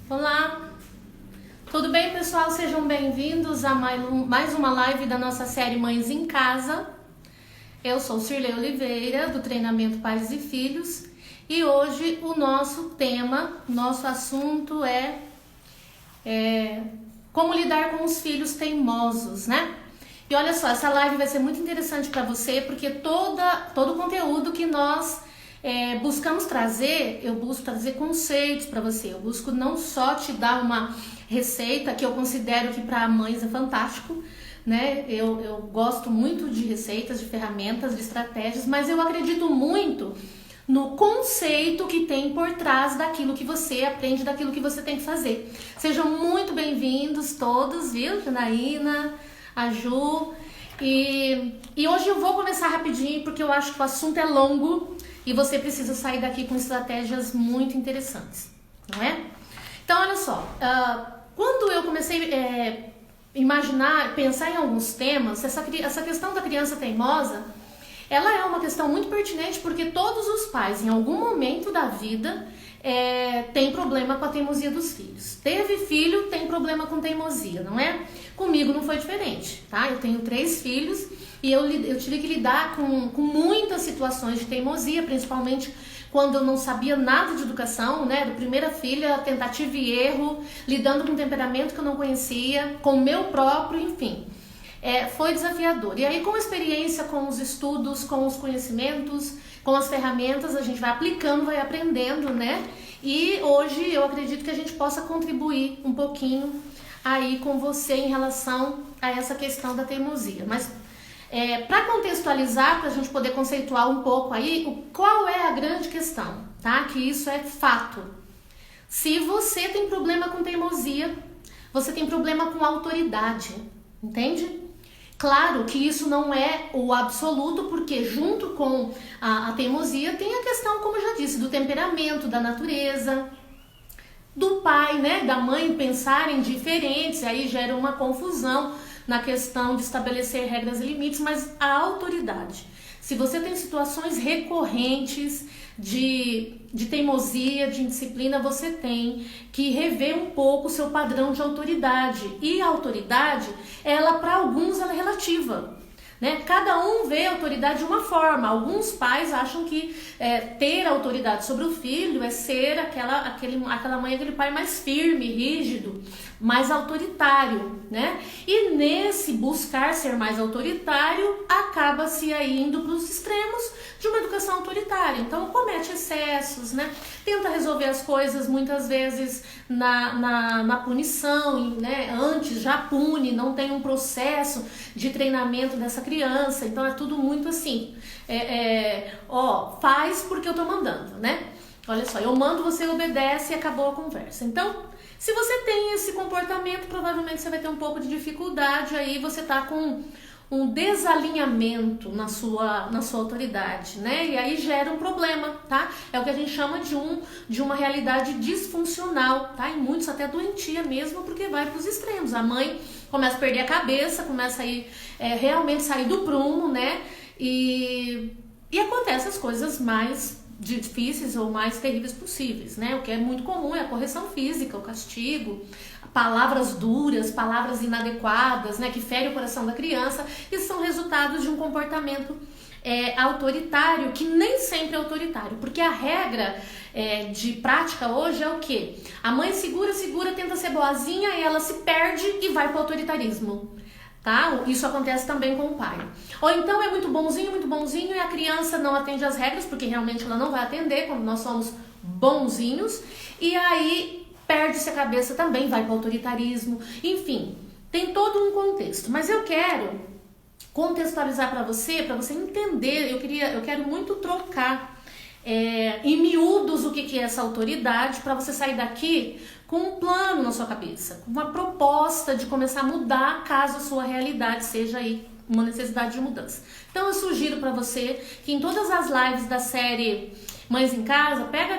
Olá, tudo bem, pessoal? Sejam bem-vindos a mais uma live da nossa série Mães em Casa. Eu sou Cirlei Oliveira, do Treinamento Pais e Filhos, e hoje o nosso tema, nosso assunto é como lidar com os filhos teimosos, né? E olha só, essa live vai ser muito interessante para você, porque todo o conteúdo que nós buscamos trazer, eu busco trazer conceitos para você. Eu busco não só te dar uma receita, que eu considero que para mães é fantástico, né? Eu gosto muito de receitas, de ferramentas, de estratégias, mas eu acredito muito no conceito que tem por trás daquilo que você aprende, daquilo que você tem que fazer. Sejam muito bem-vindos todos, viu? Janaína, a Ju. E hoje eu vou começar rapidinho, porque eu acho que o assunto é longo e você precisa sair daqui com estratégias muito interessantes, não é? Então, olha só, quando eu comecei a pensar em alguns temas, essa questão da criança teimosa, ela é uma questão muito pertinente, porque todos os pais, em algum momento da vida, têm problema com a teimosia dos filhos. Teve filho, tem problema com teimosia, não é? Comigo não foi diferente, tá? Eu tenho 3 filhos e eu tive que lidar com muitas situações de teimosia, principalmente quando eu não sabia nada de educação, né? Da primeira filha, tentativa e erro, lidando com um temperamento que eu não conhecia, com o meu próprio, enfim. Foi desafiador. E aí, com a experiência, com os estudos, com os conhecimentos, com as ferramentas, a gente vai aplicando, vai aprendendo, né? E hoje eu acredito que a gente possa contribuir um pouquinho aí com você em relação a essa questão da teimosia. Mas para contextualizar, para a gente poder conceituar um pouco aí, qual é a grande questão, tá? Que isso é fato. Se você tem problema com teimosia, você tem problema com autoridade, entende? Claro que isso não é o absoluto, porque junto com a teimosia tem a questão, como eu já disse, do temperamento, da natureza, do pai, né, da mãe pensarem diferentes, aí gera uma confusão na questão de estabelecer regras e limites, mas a autoridade. Se você tem situações recorrentes de teimosia, de indisciplina, você tem que rever um pouco o seu padrão de autoridade. E a autoridade, para alguns, ela é relativa, né? Cada um vê a autoridade de uma forma. Alguns pais acham que ter autoridade sobre o filho é ser aquela mãe, aquele pai mais firme, rígido, mais autoritário, né? E nesse buscar ser mais autoritário, acaba-se aí indo para os extremos de uma educação autoritária. Então comete excessos, né? Tenta resolver as coisas muitas vezes na punição, né? Antes já pune, não tem um processo de treinamento dessa criança. Então é tudo muito assim, faz porque eu tô mandando, né? Olha só, eu mando, você obedece e acabou a conversa. Então, se você tem esse comportamento, provavelmente você vai ter um pouco de dificuldade, aí você tá com um desalinhamento na sua autoridade, né? E aí gera um problema, tá? É o que a gente chama de uma realidade disfuncional, tá? E muitos até doentia mesmo, porque vai para os extremos. A mãe começa a perder a cabeça, começa a realmente sair do prumo, né? E acontece as coisas mais difíceis ou mais terríveis possíveis, né? O que é muito comum é a correção física, o castigo, palavras duras, palavras inadequadas, né? Que ferem o coração da criança e são resultados de um comportamento autoritário, que nem sempre é autoritário, porque a regra de prática hoje é o quê? A mãe segura, tenta ser boazinha e ela se perde e vai para o autoritarismo. Tá? Isso acontece também com o pai. Ou então é muito bonzinho e a criança não atende às regras, porque realmente ela não vai atender quando nós somos bonzinhos, e aí perde-se a cabeça também, vai para o autoritarismo. Enfim, tem todo um contexto. Mas eu quero contextualizar para você entender. Eu quero muito trocar em miúdos o que é essa autoridade, para você sair daqui com um plano na sua cabeça, com uma proposta de começar a mudar caso a sua realidade seja aí uma necessidade de mudança. Então eu sugiro para você que em todas as lives da série Mães em casa, pega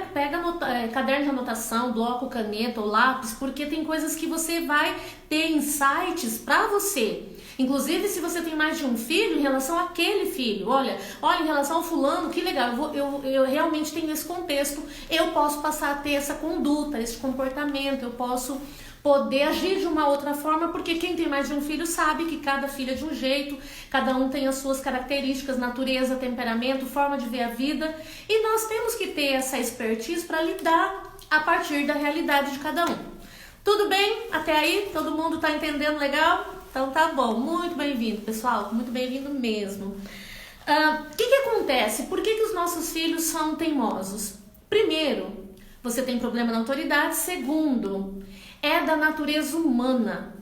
caderno de anotação, bloco, caneta ou lápis, porque tem coisas que você vai ter insights para você. Inclusive, se você tem mais de um filho, em relação àquele filho, olha, em relação ao fulano, que legal, eu realmente tenho esse contexto, eu posso passar a ter essa conduta, esse comportamento, eu posso poder agir de uma outra forma, porque quem tem mais de um filho sabe que cada filho é de um jeito, cada um tem as suas características, natureza, temperamento, forma de ver a vida, e nós temos que ter essa expertise para lidar a partir da realidade de cada um. Tudo bem? Até aí? Todo mundo está entendendo legal? Então tá bom, muito bem-vindo, pessoal, muito bem-vindo mesmo. O que acontece? Por que os nossos filhos são teimosos? Primeiro, você tem problema na autoridade. Segundo, é da natureza humana,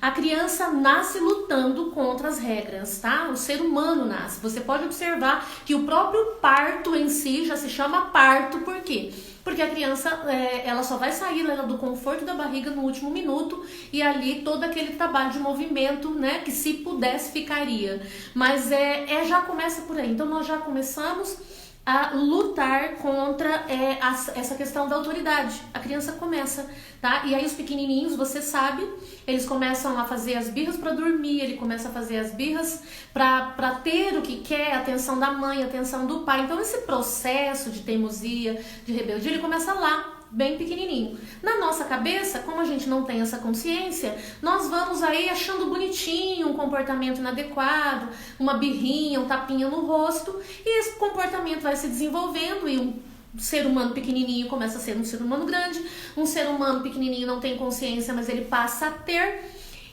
A criança nasce lutando contra as regras, tá? O ser humano nasce. Você pode observar que o próprio parto em si já se chama parto, por quê? Porque a criança, ela só vai sair do conforto da barriga no último minuto e ali todo aquele trabalho de movimento, né, que se pudesse ficaria. Mas já começa por aí. Então nós já começamos a lutar contra essa questão da autoridade. A criança começa, tá? E aí os pequenininhos, você sabe, eles começam a fazer as birras para dormir, ele começa a fazer as birras para ter o que quer, a atenção da mãe, a atenção do pai. Então esse processo de teimosia, de rebeldia, ele começa lá, bem pequenininho. Na nossa cabeça, como a gente não tem essa consciência, nós vamos aí achando bonitinho um comportamento inadequado, uma birrinha, um tapinha no rosto, e esse comportamento vai se desenvolvendo e um ser humano pequenininho começa a ser um ser humano grande, um ser humano pequenininho não tem consciência, mas ele passa a ter.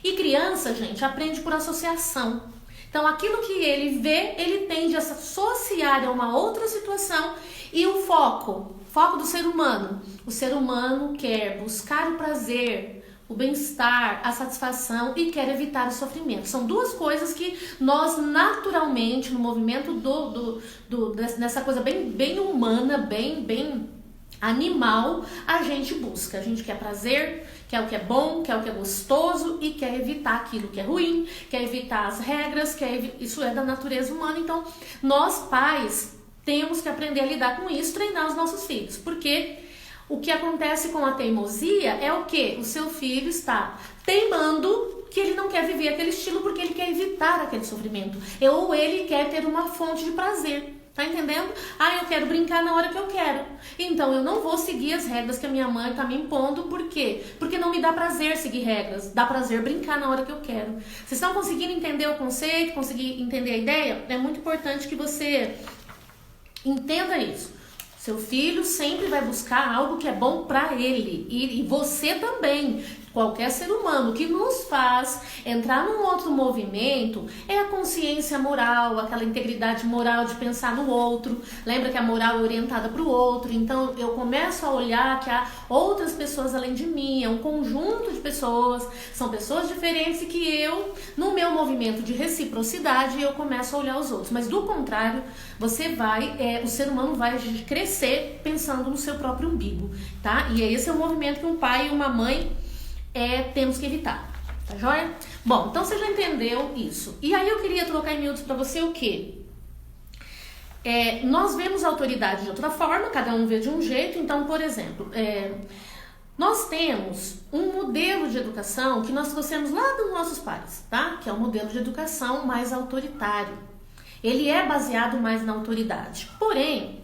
E criança, gente, aprende por associação. Então aquilo que ele vê, ele tende a se associar a uma outra situação. E o foco do ser humano. O ser humano quer buscar o prazer, o bem-estar, a satisfação e quer evitar o sofrimento. São duas coisas que nós naturalmente, no movimento dessa coisa bem humana, bem animal, a gente busca. A gente quer prazer, quer o que é bom, quer o que é gostoso e quer evitar aquilo que é ruim, quer evitar as regras, isso é da natureza humana. Então, nós pais temos que aprender a lidar com isso, treinar os nossos filhos, porque o que acontece com a teimosia é o quê? O seu filho está teimando que ele não quer viver aquele estilo porque ele quer evitar aquele sofrimento, ou ele quer ter uma fonte de prazer, tá entendendo? Eu quero brincar na hora que eu quero, então eu não vou seguir as regras que a minha mãe tá me impondo, por quê? Porque não me dá prazer seguir regras, dá prazer brincar na hora que eu quero. Vocês estão conseguindo entender o conceito, conseguir entender a ideia? É muito importante que você entenda isso. Seu filho sempre vai buscar algo que é bom para ele e você também. Qualquer ser humano. O que nos faz entrar num outro movimento é a consciência moral, aquela integridade moral de pensar no outro. Lembra que a moral é orientada para o outro, então eu começo a olhar que há outras pessoas além de mim, é um conjunto de pessoas, são pessoas diferentes e que eu, no meu movimento de reciprocidade, eu começo a olhar os outros. Mas do contrário, o ser humano vai crescer pensando no seu próprio umbigo, tá? E esse é o movimento que um pai e uma mãe temos que evitar, tá joia? Bom, então você já entendeu isso. E aí eu queria trocar em miúdos para você o quê? Nós vemos a autoridade de outra forma, cada um vê de um jeito. Então, por exemplo, nós temos um modelo de educação que nós trouxemos lá dos nossos pais, tá? Que é um modelo de educação mais autoritário. Ele é baseado mais na autoridade. Porém,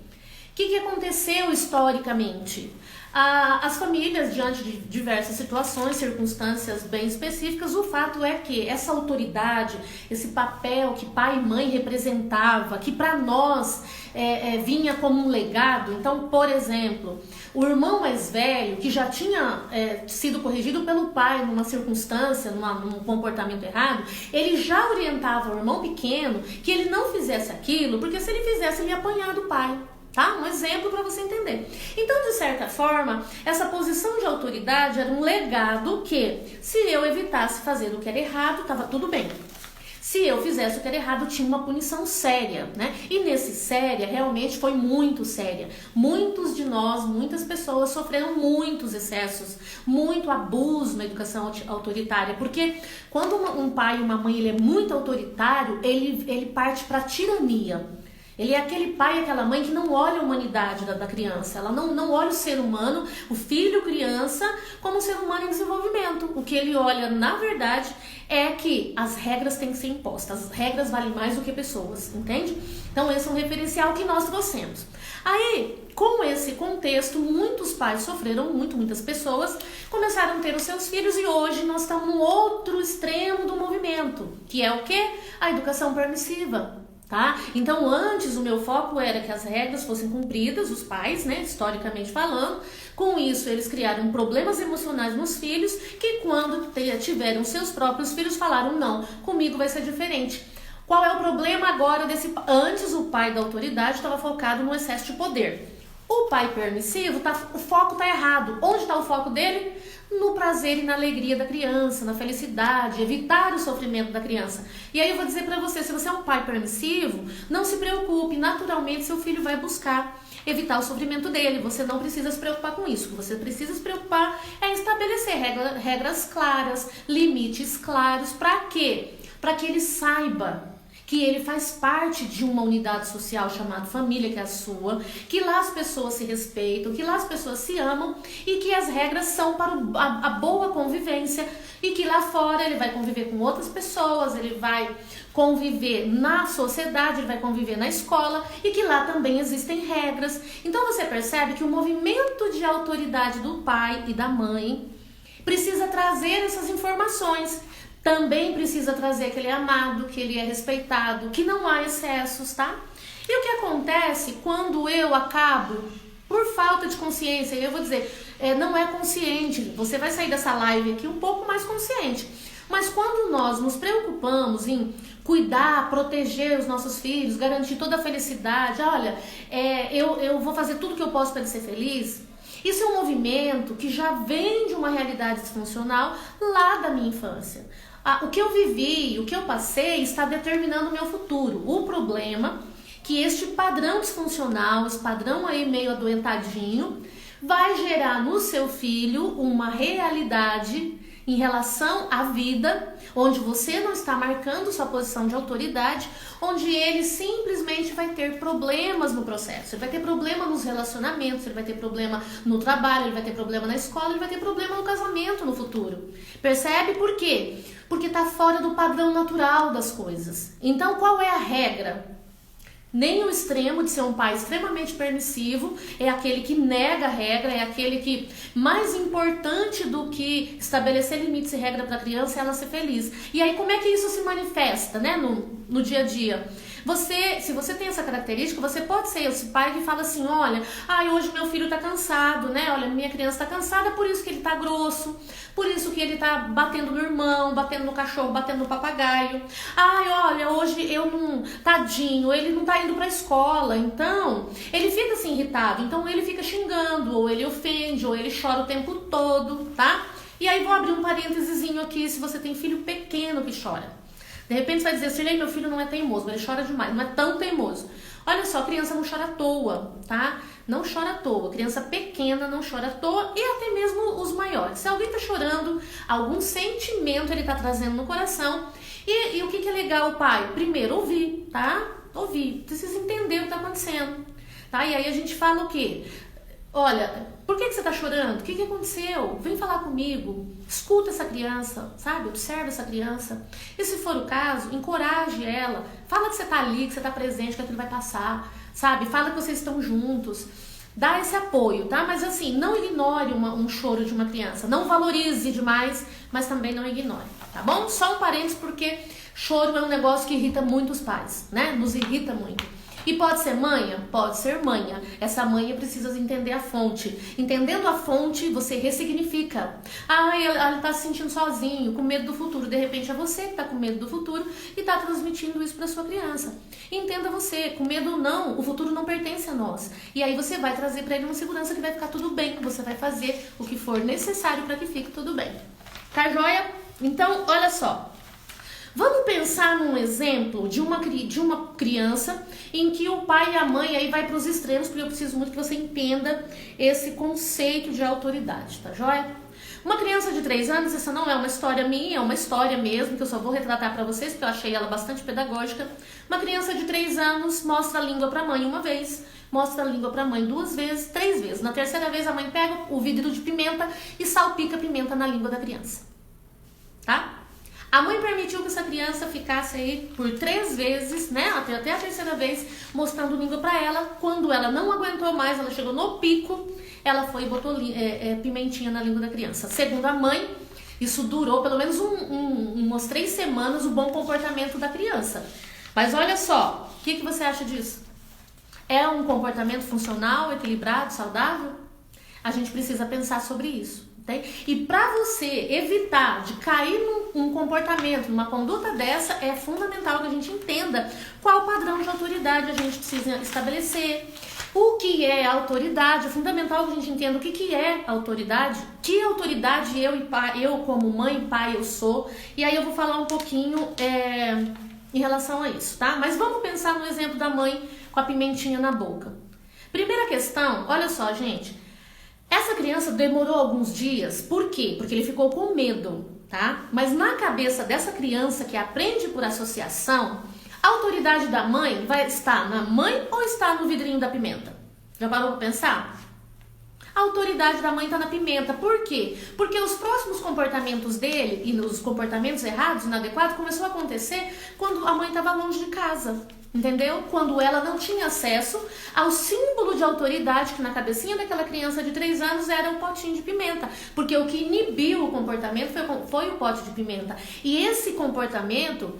o que aconteceu historicamente? As famílias, diante de diversas situações, circunstâncias bem específicas, o fato é que essa autoridade, esse papel que pai e mãe representava, que para nós vinha como um legado. Então, por exemplo, o irmão mais velho, que já tinha sido corrigido pelo pai numa circunstância, num comportamento errado, ele já orientava o irmão pequeno que ele não fizesse aquilo, porque se ele fizesse, ele ia apanhar do pai. Tá? Um exemplo para você entender. Então, de certa forma, essa posição de autoridade era um legado que, se eu evitasse fazer o que era errado, estava tudo bem. Se eu fizesse o que era errado, tinha uma punição séria, né? E nesse séria, realmente foi muito séria. Muitos de nós, muitas pessoas sofreram muitos excessos, muito abuso na educação autoritária. Porque quando um pai e uma mãe ele é muito autoritário, ele parte para a tirania. Ele é aquele pai, aquela mãe que não olha a humanidade da criança. Ela não olha o ser humano, o filho, criança, como um ser humano em desenvolvimento. O que ele olha, na verdade, é que as regras têm que ser impostas. As regras valem mais do que pessoas, entende? Então esse é um referencial que nós trouxemos. Aí, com esse contexto, muitos pais sofreram muito, muitas pessoas começaram a ter os seus filhos e hoje nós estamos no outro extremo do movimento, que é o quê? A educação permissiva. Tá? Então antes o meu foco era que as regras fossem cumpridas, os pais, né, historicamente falando. Com isso eles criaram problemas emocionais nos filhos que quando tiveram seus próprios filhos falaram não, comigo vai ser diferente. Qual é o problema agora desse? Antes o pai da autoridade estava focado no excesso de poder. O pai permissivo, o foco está errado. Onde está o foco dele? No prazer e na alegria da criança, na felicidade, evitar o sofrimento da criança. E aí eu vou dizer para você, se você é um pai permissivo, não se preocupe, naturalmente seu filho vai buscar evitar o sofrimento dele. Você não precisa se preocupar com isso. O que você precisa se preocupar é estabelecer regras claras, limites claros. Para quê? Para que ele saiba que ele faz parte de uma unidade social chamada família, que é a sua, que lá as pessoas se respeitam, que lá as pessoas se amam e que as regras são para a boa convivência e que lá fora ele vai conviver com outras pessoas, ele vai conviver na sociedade, ele vai conviver na escola e que lá também existem regras. Então você percebe que o movimento de autoridade do pai e da mãe precisa trazer essas informações. Também precisa trazer que ele é amado, que ele é respeitado, que não há excessos, tá? E o que acontece quando eu acabo, por falta de consciência, e eu vou dizer, não é consciente, você vai sair dessa live aqui um pouco mais consciente, mas quando nós nos preocupamos em cuidar, proteger os nossos filhos, garantir toda a felicidade, olha, eu vou fazer tudo que eu posso para ele ser feliz. Isso é um movimento que já vem de uma realidade disfuncional lá da minha infância. O que eu vivi, o que eu passei está determinando o meu futuro. O problema é que este padrão disfuncional, esse padrão aí meio adoentadinho, vai gerar no seu filho uma realidade em relação à vida, onde você não está marcando sua posição de autoridade, onde ele simplesmente vai ter problemas no processo. Ele vai ter problema nos relacionamentos, ele vai ter problema no trabalho, ele vai ter problema na escola, ele vai ter problema no casamento no futuro. Percebe por quê? Porque está fora do padrão natural das coisas. Então, qual é a regra? Nem o extremo de ser um pai extremamente permissivo, é aquele que nega a regra, é aquele que, mais importante do que estabelecer limites e regra para a criança, é ela ser feliz. E aí como é que isso se manifesta, né, no dia a dia? Se você tem essa característica, você pode ser esse pai que fala assim, olha, hoje meu filho tá cansado, né? Olha, minha criança tá cansada, por isso que ele tá grosso, por isso que ele tá batendo no irmão, batendo no cachorro, batendo no papagaio. Olha, hoje tadinho, ele não tá indo pra escola, então ele fica assim irritado, então ele fica xingando, ou ele ofende, ou ele chora o tempo todo, tá? E aí vou abrir um parêntesezinho aqui, se você tem filho pequeno que chora. De repente você vai dizer, Sirlei, meu filho não é teimoso, ele chora demais, não é tão teimoso. Olha só, criança não chora à toa, tá? Não chora à toa, criança pequena não chora à toa e até mesmo os maiores. Se alguém tá chorando, algum sentimento ele tá trazendo no coração. E o que é legal, pai? Primeiro, ouvir, tá? Ouvir, precisa entender o que tá acontecendo, tá? E aí a gente fala o quê? Olha, por que você tá chorando? O que aconteceu? Vem falar comigo. Escuta essa criança, sabe? Observa essa criança. E se for o caso, encoraje ela. Fala que você tá ali, que você tá presente, que aquilo vai passar, sabe? Fala que vocês estão juntos. Dá esse apoio, tá? Mas assim, não ignore um choro de uma criança. Não valorize demais, mas também não ignore, tá bom? Só um parênteses, porque choro é um negócio que irrita muito os pais, né? Nos irrita muito. E pode ser manha? Pode ser manha. Essa manha precisa entender a fonte. Entendendo a fonte, você ressignifica. Ele tá se sentindo sozinho, com medo do futuro. De repente é você que tá com medo do futuro e tá transmitindo isso para sua criança. Entenda você, com medo ou não, o futuro não pertence a nós. E aí você vai trazer para ele uma segurança que vai ficar tudo bem. Você vai fazer o que for necessário para que fique tudo bem. Tá joia? Então, olha só. Vamos pensar num exemplo de uma criança em que o pai e a mãe aí vai para os extremos, porque eu preciso muito que você entenda esse conceito de autoridade, tá joia? Uma criança de 3 anos, essa não é uma história minha, é uma história mesmo, que eu só vou retratar para vocês, porque eu achei ela bastante pedagógica. Uma criança de 3 anos mostra a língua para a mãe uma vez, mostra a língua para a mãe 2 vezes, 3 vezes. Na terceira vez a mãe pega o vidro de pimenta e salpica a pimenta na língua da criança, tá? A mãe permitiu que essa criança ficasse aí por 3 vezes, né, até a terceira vez, mostrando língua para ela. Quando ela não aguentou mais, ela chegou no pico, ela foi e botou pimentinha na língua da criança. Segundo a mãe, isso durou pelo menos umas 3 semanas, o bom comportamento da criança. Mas olha só, o que você acha disso? É um comportamento funcional, equilibrado, saudável? A gente precisa pensar sobre isso. E para você evitar de cair num comportamento, numa conduta dessa, é fundamental que a gente entenda qual padrão de autoridade a gente precisa estabelecer, o que é autoridade. É fundamental que a gente entenda o que é autoridade, que autoridade eu como mãe e pai eu sou, e aí eu vou falar um pouquinho em relação a isso, tá? Mas vamos pensar no exemplo da mãe com a pimentinha na boca. Primeira questão, olha só, gente. Essa criança demorou alguns dias, por quê? Porque ele ficou com medo, tá? Mas na cabeça dessa criança que aprende por associação, a autoridade da mãe vai estar na mãe ou está no vidrinho da pimenta? Já parou para pensar? A autoridade da mãe está na pimenta. Por quê? Porque os próximos comportamentos dele e os comportamentos errados, inadequados, começou a acontecer quando a mãe estava longe de casa. Entendeu? Quando ela não tinha acesso ao símbolo de autoridade que na cabecinha daquela criança de 3 anos era o potinho de pimenta. Porque o que inibiu o comportamento foi o pote de pimenta. E esse comportamento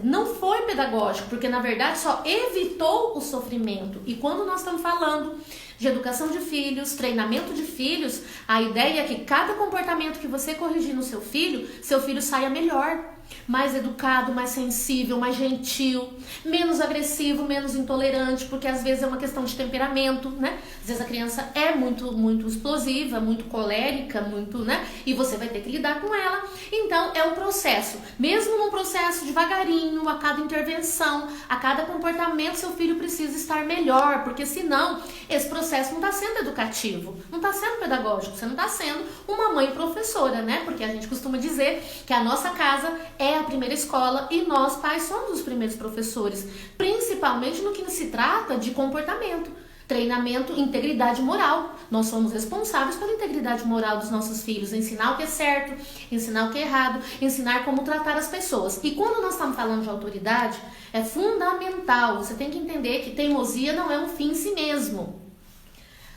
não foi pedagógico, porque na verdade só evitou o sofrimento. E quando nós estamos falando de educação de filhos, treinamento de filhos, a ideia é que cada comportamento que você corrigir no seu filho saia melhor. Mais educado, mais sensível, mais gentil, menos agressivo, menos intolerante, porque às vezes é uma questão de temperamento, né? Às vezes a criança é muito explosiva, muito colérica, né? E você vai ter que lidar com ela. Então é um processo, mesmo num processo devagarinho, a cada intervenção, a cada comportamento, seu filho precisa estar melhor, porque senão esse processo não está sendo educativo, não está sendo pedagógico, você não está sendo uma mãe professora, né? Porque a gente costuma dizer que a nossa casa é a primeira escola e nós, pais, somos os primeiros professores, principalmente no que se trata de comportamento, treinamento, integridade moral. Nós somos responsáveis pela integridade moral dos nossos filhos, ensinar o que é certo, ensinar o que é errado, ensinar como tratar as pessoas. E quando nós estamos falando de autoridade, é fundamental, você tem que entender que teimosia não é um fim em si mesmo.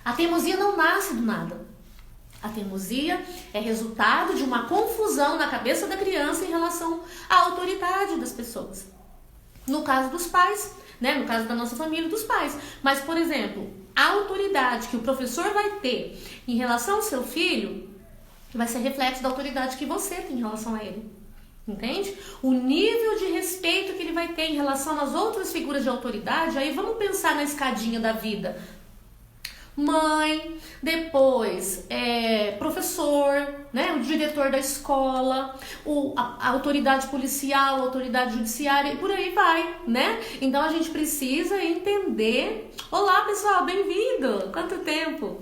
A teimosia não nasce do nada. A teimosia é resultado de uma confusão na cabeça da criança em relação à autoridade das pessoas. No caso dos pais, né? No caso da nossa família, dos pais. Mas, por exemplo, a autoridade que o professor vai ter em relação ao seu filho vai ser reflexo da autoridade que você tem em relação a ele. Entende? O nível de respeito que ele vai ter em relação às outras figuras de autoridade, aí vamos pensar na escadinha da vida. Mãe, depois professor, né, o diretor da escola, a autoridade policial, a autoridade judiciária e por aí vai, né? Então a gente precisa entender. Olá pessoal, bem-vindo! Quanto tempo!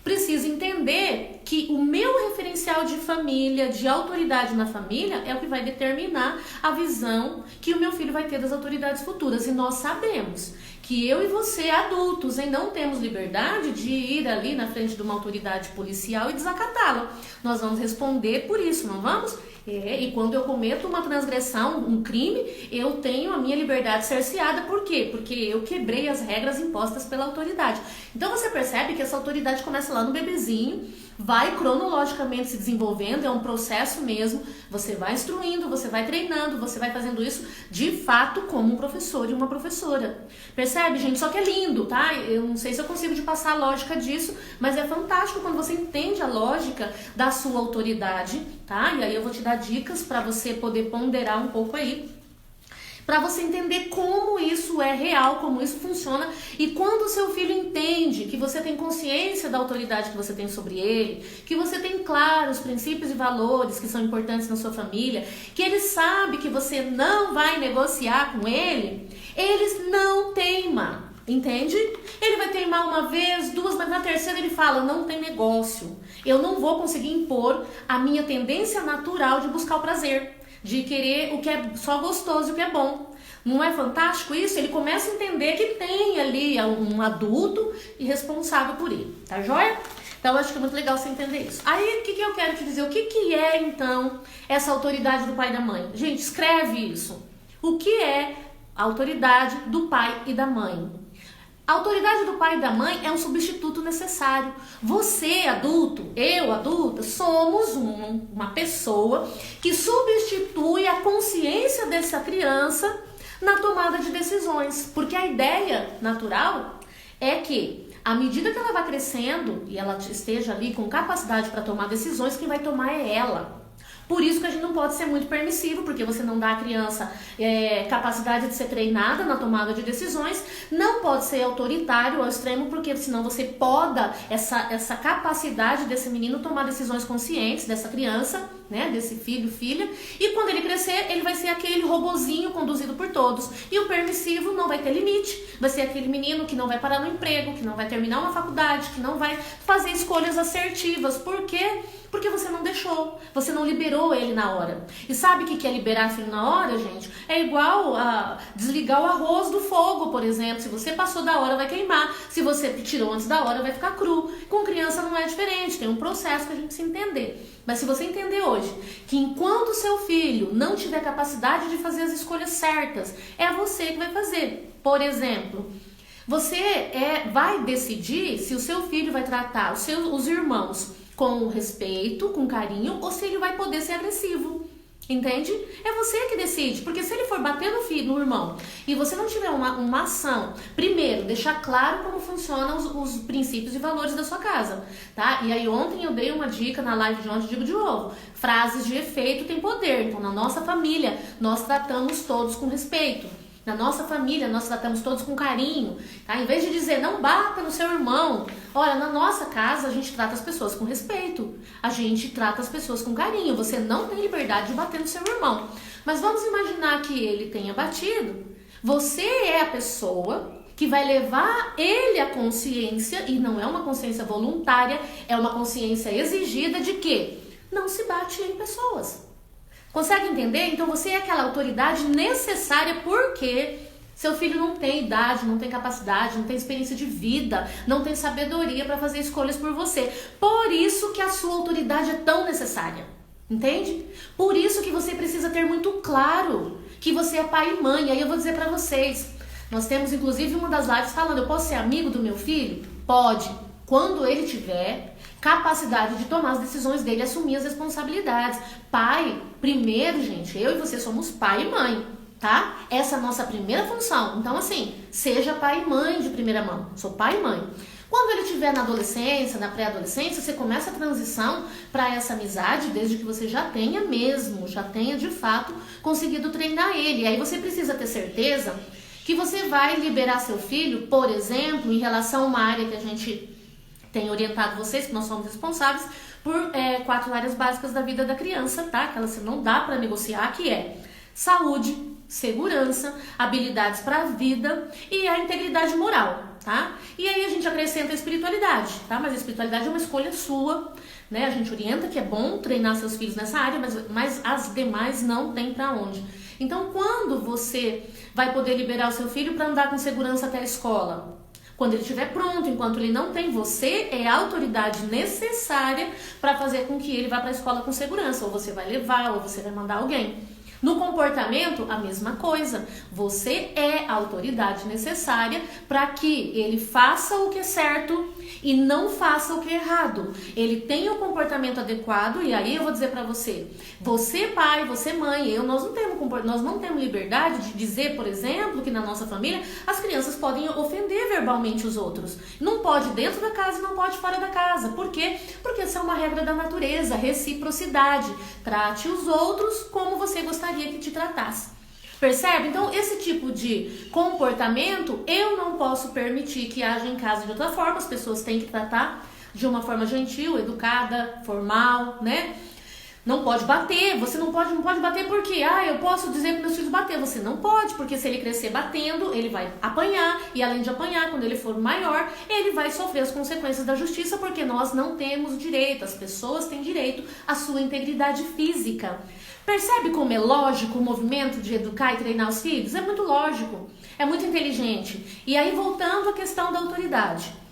Precisa entender que o meu referencial de família, de autoridade na família, é o que vai determinar a visão que o meu filho vai ter das autoridades futuras. E nós sabemos que eu e você, adultos, não temos liberdade de ir ali na frente de uma autoridade policial e desacatá-la. Nós vamos responder por isso, não vamos? E quando eu cometo uma transgressão, um crime, eu tenho a minha liberdade cerceada. Por quê? Porque eu quebrei as regras impostas pela autoridade. Então você percebe que essa autoridade começa lá no bebezinho, vai cronologicamente se desenvolvendo, é um processo mesmo. Você vai instruindo, você vai treinando, você vai fazendo isso de fato como um professor e uma professora. Percebe, gente? Só que é lindo, tá? Eu não sei se eu consigo te passar a lógica disso, mas é fantástico quando você entende a lógica da sua autoridade, tá? E aí eu vou te dar dicas para você poder ponderar um pouco aí. para você entender como isso é real, como isso funciona. E quando o seu filho entende que você tem consciência da autoridade que você tem sobre ele, que você tem claro os princípios e valores que são importantes na sua família, que ele sabe que você não vai negociar com ele, eles não teimam. Entende? Ele vai teimar uma vez, duas, mas na terceira ele fala, não tem negócio. Eu não vou conseguir impor a minha tendência natural de buscar o prazer, de querer o que é só gostoso e o que é bom. Não é fantástico isso? Ele começa a entender que tem ali um adulto e responsável por ele, tá joia? Então eu acho que é muito legal você entender isso. Aí o que eu quero te dizer? O que é então essa autoridade do pai e da mãe? Gente, escreve isso. O que é a autoridade do pai e da mãe? A autoridade do pai e da mãe é um substituto necessário. Você, adulto, eu, adulta, somos uma pessoa que substitui a consciência dessa criança na tomada de decisões. Porque a ideia natural é que, à medida que ela vai crescendo e ela esteja ali com capacidade para tomar decisões, quem vai tomar é ela. Por isso que a gente não pode ser muito permissivo, porque você não dá à criança capacidade de ser treinada na tomada de decisões, não pode ser autoritário ao extremo, porque senão você poda essa capacidade desse menino tomar decisões conscientes, dessa criança, né, desse filho, filha, e quando ele crescer, ele vai ser aquele robozinho conduzido por todos. E o permissivo não vai ter limite, vai ser aquele menino que não vai parar no emprego, que não vai terminar uma faculdade, que não vai fazer escolhas assertivas. Por quê? Porque você não deixou, você não liberou ele na hora. E sabe o que é liberar filho na hora, gente? É igual a desligar o arroz do fogo, por exemplo. Se você passou da hora, vai queimar. Se você tirou antes da hora, vai ficar cru. Com criança não é diferente, tem um processo pra gente se entender. Mas se você entender hoje que enquanto o seu filho não tiver capacidade de fazer as escolhas certas, é você que vai fazer. Por exemplo, você vai decidir se o seu filho vai tratar os irmãos com respeito, com carinho, ou se ele vai poder ser agressivo. Entende? É você que decide, porque se ele for bater no irmão e você não tiver uma ação, primeiro, deixar claro como funcionam os princípios e valores da sua casa, tá? E aí ontem eu dei uma dica na live de ontem, digo de novo, frases de efeito têm poder. Então na nossa família nós tratamos todos com respeito. Na nossa família, nós tratamos todos com carinho, tá? Em vez de dizer, não bata no seu irmão. Olha, na nossa casa, a gente trata as pessoas com respeito. A gente trata as pessoas com carinho. Você não tem liberdade de bater no seu irmão. Mas vamos imaginar que ele tenha batido. Você é a pessoa que vai levar ele à consciência, e não é uma consciência voluntária, é uma consciência exigida de que não se bate em pessoas. Consegue entender? Então você é aquela autoridade necessária porque seu filho não tem idade, não tem capacidade, não tem experiência de vida, não tem sabedoria para fazer escolhas por você. Por isso que a sua autoridade é tão necessária. Entende? Por isso que você precisa ter muito claro que você é pai e mãe. Aí eu vou dizer para vocês, nós temos inclusive uma das lives falando, eu posso ser amigo do meu filho? Pode, quando ele tiver capacidade de tomar as decisões dele, assumir as responsabilidades. Pai, primeiro, gente, eu e você somos pai e mãe, tá? Essa é a nossa primeira função. Então, assim, seja pai e mãe de primeira mão. Sou pai e mãe. Quando ele estiver na adolescência, na pré-adolescência, você começa a transição para essa amizade, desde que você já tenha de fato conseguido treinar ele. E aí você precisa ter certeza que você vai liberar seu filho, por exemplo, em relação a uma área que a gente tem orientado vocês, que nós somos responsáveis por 4 áreas básicas da vida da criança, tá? Que elas não dá para negociar, que é saúde, segurança, habilidades para a vida e a integridade moral, tá? E aí a gente acrescenta a espiritualidade, tá? Mas a espiritualidade é uma escolha sua, né? A gente orienta que é bom treinar seus filhos nessa área, mas as demais não tem para onde. Então, quando você vai poder liberar o seu filho para andar com segurança até a escola? Quando ele estiver pronto, enquanto ele não tem, você é a autoridade necessária para fazer com que ele vá para a escola com segurança. Ou você vai levar, ou você vai mandar alguém. No comportamento, a mesma coisa. Você é a autoridade necessária para que ele faça o que é certo e não faça o que é errado. Ele tem o comportamento adequado, e aí eu vou dizer para você, você pai, você mãe, nós não temos liberdade de dizer, por exemplo, que na nossa família as crianças podem ofender verbalmente os outros. Não pode dentro da casa e não pode fora da casa. Por quê? Porque essa é uma regra da natureza, reciprocidade. Trate os outros como você gostaria que te tratasse. Percebe? Então, esse tipo de comportamento eu não posso permitir que haja em casa de outra forma. As pessoas têm que tratar de uma forma gentil, educada, formal, né? Não pode bater, você não pode bater porque, eu posso dizer para meus filhos bater. Você não pode, porque se ele crescer batendo, ele vai apanhar, e além de apanhar, quando ele for maior, ele vai sofrer as consequências da justiça, porque nós não temos direito, as pessoas têm direito à sua integridade física. Percebe como é lógico o movimento de educar e treinar os filhos? É muito lógico, é muito inteligente. E aí, voltando à questão da autoridade.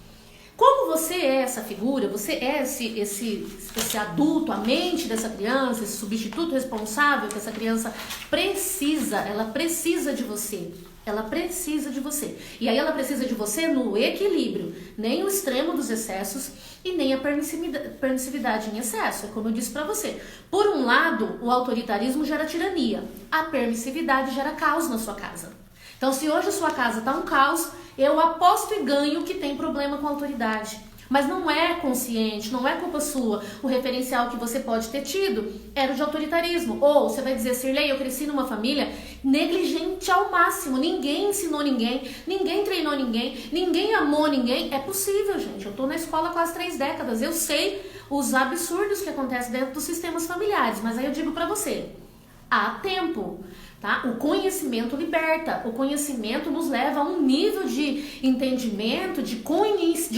Como você é essa figura, você é esse adulto, a mente dessa criança, esse substituto responsável que essa criança precisa, ela precisa de você. Ela precisa de você. E aí ela precisa de você no equilíbrio, nem o extremo dos excessos e nem a permissividade em excesso. É como eu disse pra você. Por um lado, o autoritarismo gera tirania, a permissividade gera caos na sua casa. Então, se hoje a sua casa está um caos, eu aposto e ganho que tem problema com a autoridade. Mas não é consciente, não é culpa sua. O referencial que você pode ter tido era o de autoritarismo. Ou você vai dizer, Sirlei, eu cresci numa família negligente ao máximo. Ninguém ensinou ninguém, ninguém treinou ninguém, ninguém amou ninguém. É possível, gente. Eu estou na escola há quase 3 décadas. Eu sei os absurdos que acontecem dentro dos sistemas familiares. Mas aí eu digo pra você, há tempo. Tá? O conhecimento liberta, o conhecimento nos leva a um nível de entendimento, de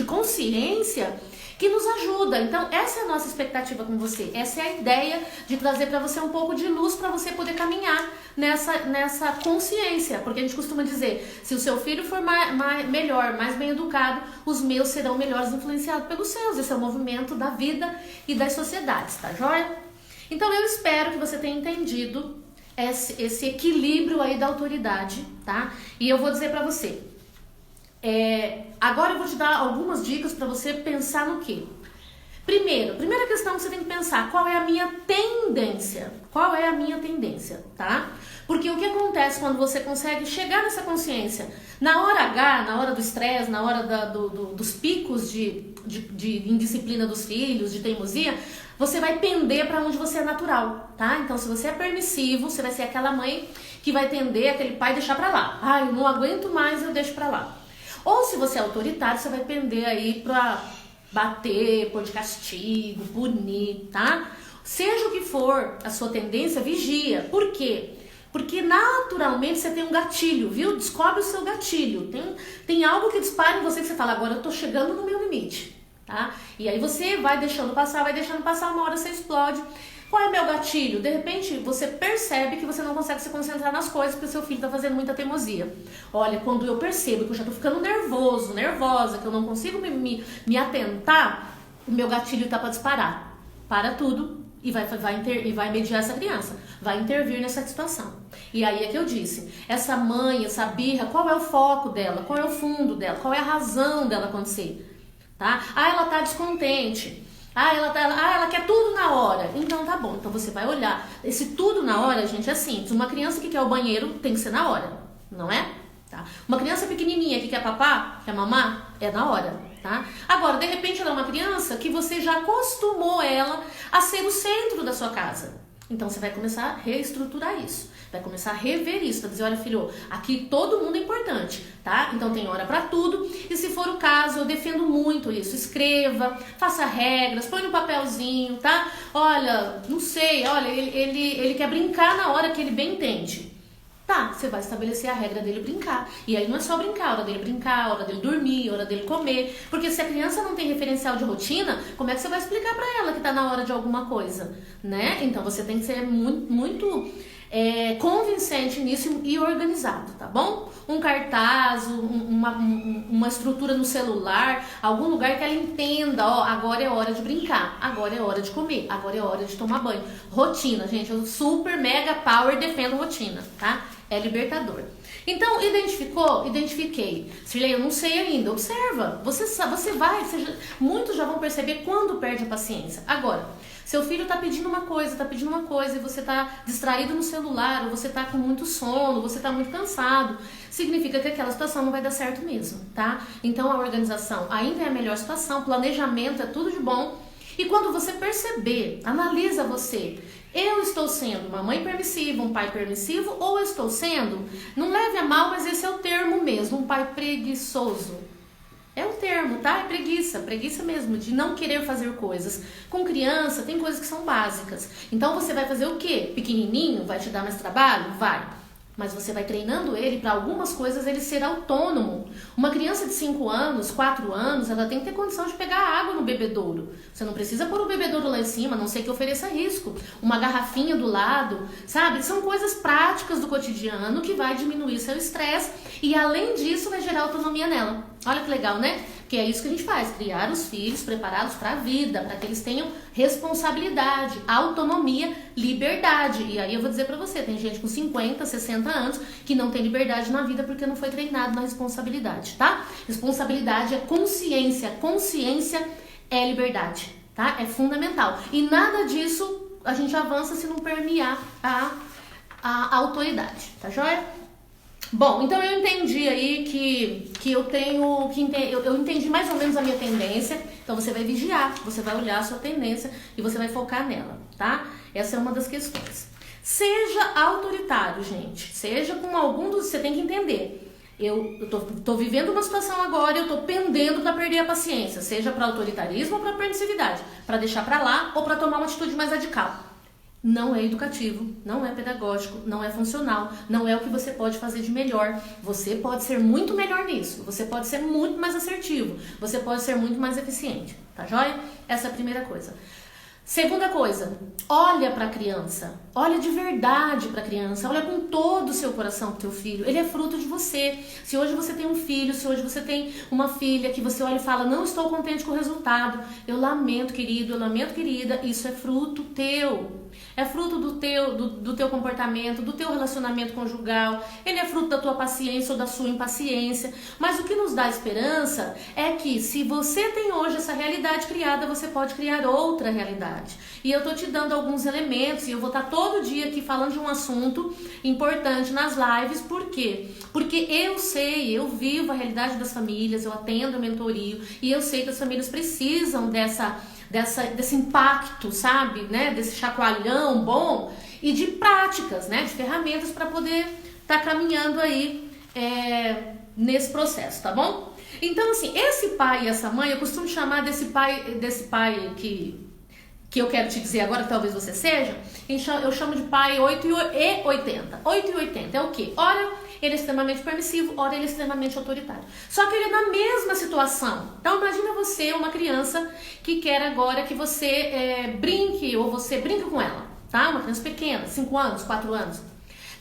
consciência que nos ajuda. Então, essa é a nossa expectativa com você, essa é a ideia de trazer para você um pouco de luz para você poder caminhar nessa consciência, porque a gente costuma dizer, se o seu filho for melhor, mais bem educado, os meus serão melhores influenciados pelos seus. Esse é o movimento da vida e das sociedades, tá joia? Então, eu espero que você tenha entendido esse equilíbrio aí da autoridade, tá? E eu vou dizer pra você, agora eu vou te dar algumas dicas pra você pensar no quê? Primeira questão que você tem que pensar, qual é a minha tendência? Qual é a minha tendência, tá? Porque o que acontece quando você consegue chegar nessa consciência? Na hora H, na hora do estresse, na hora dos picos de indisciplina dos filhos, de teimosia, você vai pender para onde você é natural, tá? Então, se você é permissivo, você vai ser aquela mãe que vai tender, aquele pai deixar para lá. Eu não aguento mais, eu deixo para lá. Ou se você é autoritário, você vai pender aí para bater, pôr de castigo, punir, tá? Seja o que for a sua tendência, vigia. Por quê? Porque naturalmente você tem um gatilho, viu? Descobre o seu gatilho. Tem algo que dispara em você que você fala, agora eu tô chegando no meu limite, tá? E aí você vai deixando passar, uma hora você explode. Qual é o meu gatilho? De repente você percebe que você não consegue se concentrar nas coisas porque seu filho tá fazendo muita teimosia. Olha, quando eu percebo que eu já tô ficando nervosa, que eu não consigo me atentar, o meu gatilho tá para disparar. Para tudo. E vai mediar essa criança, vai intervir nessa situação. E aí é que eu disse, essa mãe, essa birra, qual é o foco dela, qual é o fundo dela, qual é a razão dela acontecer, tá? Ela tá descontente, ela quer tudo na hora. Então tá bom, então você vai olhar. Esse tudo na hora, gente, é simples. Uma criança que quer o banheiro tem que ser na hora, não é? Tá? Uma criança pequenininha que quer papar, quer mamar, é na hora. Tá? Agora, de repente, ela é uma criança que você já acostumou ela a ser o centro da sua casa. Então, você vai começar a reestruturar isso. Vai começar a rever isso. Vai dizer, olha, filho, aqui todo mundo é importante, tá? Então, tem hora pra tudo. E se for o caso, eu defendo muito isso. Escreva, faça regras, põe no papelzinho, tá? Olha, não sei, olha, ele quer brincar na hora que ele bem entende. Tá, você vai estabelecer a regra dele brincar. E aí não é só brincar, a hora dele brincar, a hora dele dormir, a hora dele comer. Porque se a criança não tem referencial de rotina, como é que você vai explicar pra ela que tá na hora de alguma coisa, né? Então você tem que ser muito convincente nisso e organizado, tá bom? Um cartaz, uma estrutura no celular, algum lugar que ela entenda, ó, agora é hora de brincar, agora é hora de comer, agora é hora de tomar banho. Rotina, gente, eu super, mega power defendo rotina, tá? É libertador. Então, identificou? Identifiquei. Sirlei, eu não sei ainda. Observa. Muitos já vão perceber quando perde a paciência. Agora, seu filho tá pedindo uma coisa e você tá distraído no celular, ou você tá com muito sono, você tá muito cansado, significa que aquela situação não vai dar certo mesmo, tá? Então, a organização ainda é a melhor situação, planejamento é tudo de bom. E quando você perceber, analisa você. Eu estou sendo uma mãe permissiva, um pai permissivo, ou eu estou sendo, não leve a mal, mas esse é o termo mesmo, um pai preguiçoso. É o termo, tá? É preguiça, preguiça mesmo, de não querer fazer coisas. Com criança, tem coisas que são básicas. Então você vai fazer o quê? Pequenininho, vai te dar mais trabalho? Vai. Mas você vai treinando ele para algumas coisas ele ser autônomo. Uma criança de 5 anos, 4 anos, ela tem que ter condição de pegar água no bebedouro. Você não precisa pôr o bebedouro lá em cima, a não ser que ofereça risco. Uma garrafinha do lado, sabe? São coisas práticas do cotidiano que vai diminuir seu estresse e além disso vai gerar autonomia nela. Olha que legal, né? Que é isso que a gente faz, criar os filhos, prepará-los para a vida, para que eles tenham responsabilidade, autonomia, liberdade. E aí eu vou dizer para você, tem gente com 50, 60 anos que não tem liberdade na vida porque não foi treinado na responsabilidade, tá? Responsabilidade é consciência, consciência é liberdade, tá? É fundamental. E nada disso a gente avança se não permear a autoridade, tá joia? Bom, então eu entendi aí que eu tenho que eu entendi mais ou menos a minha tendência. Então você vai vigiar, você vai olhar a sua tendência e você vai focar nela, tá? Essa é uma das questões. Seja autoritário, gente. Seja com algum dos... Você tem que entender. Eu tô vivendo uma situação agora, eu tô pendendo para perder a paciência, seja para autoritarismo ou para permissividade, para deixar para lá ou para tomar uma atitude mais radical. Não é educativo, não é pedagógico, não é funcional, não é o que você pode fazer de melhor. Você pode ser muito melhor nisso, você pode ser muito mais assertivo, você pode ser muito mais eficiente, tá joia? Essa é a primeira coisa. Segunda coisa, olha para a criança, olha de verdade para a criança, olha com todo o seu coração pro teu filho, ele é fruto de você. Se hoje você tem um filho, se hoje você tem uma filha que você olha e fala, não estou contente com o resultado, eu lamento, querido, eu lamento, querida, isso é fruto teu. É fruto do teu comportamento, do teu relacionamento conjugal, ele é fruto da tua paciência ou da sua impaciência. Mas o que nos dá esperança é que se você tem hoje essa realidade criada, você pode criar outra realidade. E eu tô te dando alguns elementos e eu vou estar todo dia aqui falando de um assunto importante nas lives. Por quê? Porque eu sei, eu vivo a realidade das famílias, eu atendo a mentorio e eu sei que as famílias precisam desse impacto, sabe, né, desse chacoalhão bom e de práticas, né, de ferramentas para poder estar caminhando aí nesse processo, tá bom? Então, assim, esse pai e essa mãe, eu costumo chamar desse pai que eu quero te dizer agora, que talvez você seja, eu chamo de pai 8,80. 8,80 é o quê? Ora, ele é extremamente permissivo, ora ele é extremamente autoritário. Só que ele é na mesma situação. Então imagina você, uma criança, que quer agora que você brinque, ou você brinca com ela, tá? Uma criança pequena, 5 anos, 4 anos.